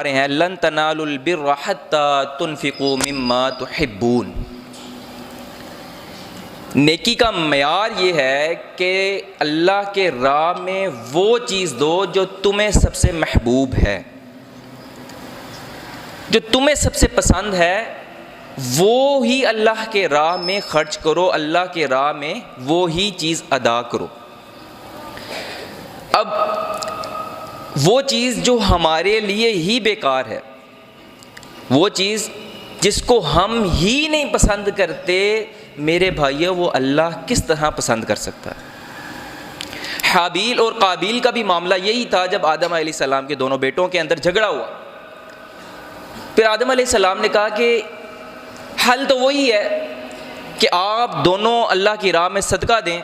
رہے ہیں لن تنالوا البر حتى تنفقوا مما تحبون۔ نیکی کا معیار یہ ہے کہ اللہ کے راہ میں وہ چیز دو جو تمہیں سب سے محبوب ہے، جو تمہیں سب سے پسند ہے، وہ ہی اللہ کے راہ میں خرچ کرو، اللہ کے راہ میں وہی چیز ادا کرو۔ اب وہ چیز جو ہمارے لیے ہی بیکار ہے، وہ چیز جس کو ہم ہی نہیں پسند کرتے، میرے بھائیو وہ اللہ کس طرح پسند کر سکتا ہے؟ حابیل اور قابیل کا بھی معاملہ یہی تھا۔ جب آدم علیہ السلام کے دونوں بیٹوں کے اندر جھگڑا ہوا، پھر آدم علیہ السلام نے کہا کہ حل تو وہی ہے کہ آپ دونوں اللہ کی راہ میں صدقہ دیں،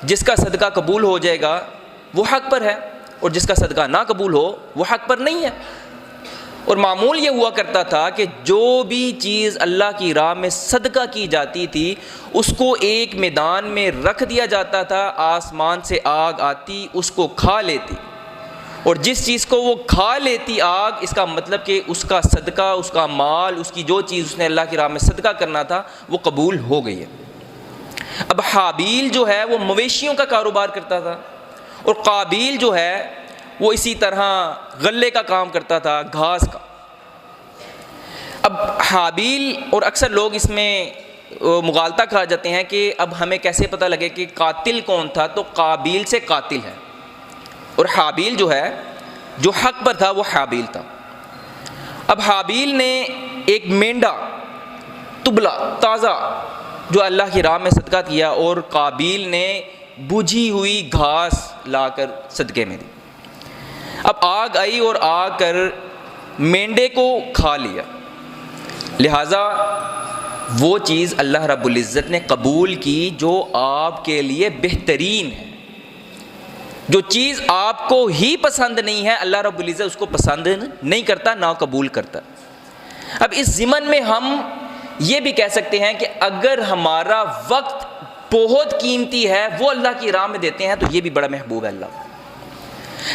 جس کا صدقہ قبول ہو جائے گا وہ حق پر ہے، اور جس کا صدقہ نہ قبول ہو وہ حق پر نہیں ہے۔ اور معمول یہ ہوا کرتا تھا کہ جو بھی چیز اللہ کی راہ میں صدقہ کی جاتی تھی اس کو ایک میدان میں رکھ دیا جاتا تھا، آسمان سے آگ آتی اس کو کھا لیتی، اور جس چیز کو وہ کھا لیتی آگ، اس کا مطلب کہ اس کا صدقہ، اس کا مال، اس کی جو چیز اس نے اللہ کی راہ میں صدقہ کرنا تھا وہ قبول ہو گئی ہے۔ اب حابیل جو ہے وہ مویشیوں کا کاروبار کرتا تھا، اور قابیل جو ہے وہ اسی طرح غلے کا کام کرتا تھا، گھاس کا۔ اب حابیل، اور اکثر لوگ اس میں مغالطہ کھا جاتے ہیں کہ اب ہمیں کیسے پتہ لگے کہ قاتل کون تھا، تو قابیل سے قاتل ہے، اور حابیل جو ہے جو حق پر تھا وہ حابیل تھا۔ اب حابیل نے ایک مینڈا تبلا تازہ جو اللہ کی راہ میں صدقہ کیا، اور قابیل نے بجھی ہوئی گھاس لا کر صدقے میں دی۔ اب آگ آئی اور آ کر مینڈے کو کھا لیا، لہٰذا وہ چیز اللہ رب العزت نے قبول کی جو آپ کے لیے بہترین ہے۔ جو چیز آپ کو ہی پسند نہیں ہے اللہ رب العزت اس کو پسند نہیں کرتا، نہ قبول کرتا۔ اب اس ضمن میں ہم یہ بھی کہہ سکتے ہیں کہ اگر ہمارا وقت بہت قیمتی ہے وہ اللہ کی راہ میں دیتے ہیں تو یہ بھی بڑا محبوب ہے اللہ۔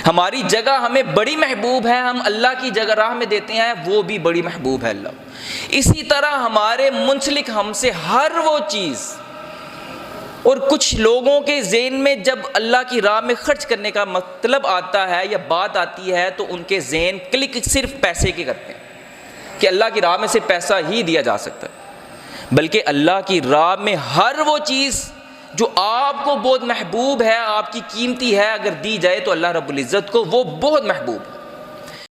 ہماری جگہ ہمیں بڑی محبوب ہے، ہم اللہ کی جگہ راہ میں دیتے ہیں، وہ بھی بڑی محبوب ہے اللہ۔ اسی طرح ہمارے منسلک ہم سے ہر وہ چیز، اور کچھ لوگوں کے ذہن میں جب اللہ کی راہ میں خرچ کرنے کا مطلب آتا ہے یا بات آتی ہے تو ان کے ذہن کلک صرف پیسے کے کرتے ہیں کہ اللہ کی راہ میں سے پیسہ ہی دیا جا سکتا ہے، بلکہ اللہ کی راہ میں ہر وہ چیز جو آپ کو بہت محبوب ہے، آپ کی قیمتی ہے، اگر دی جائے تو اللہ رب العزت کو وہ بہت محبوب ہے۔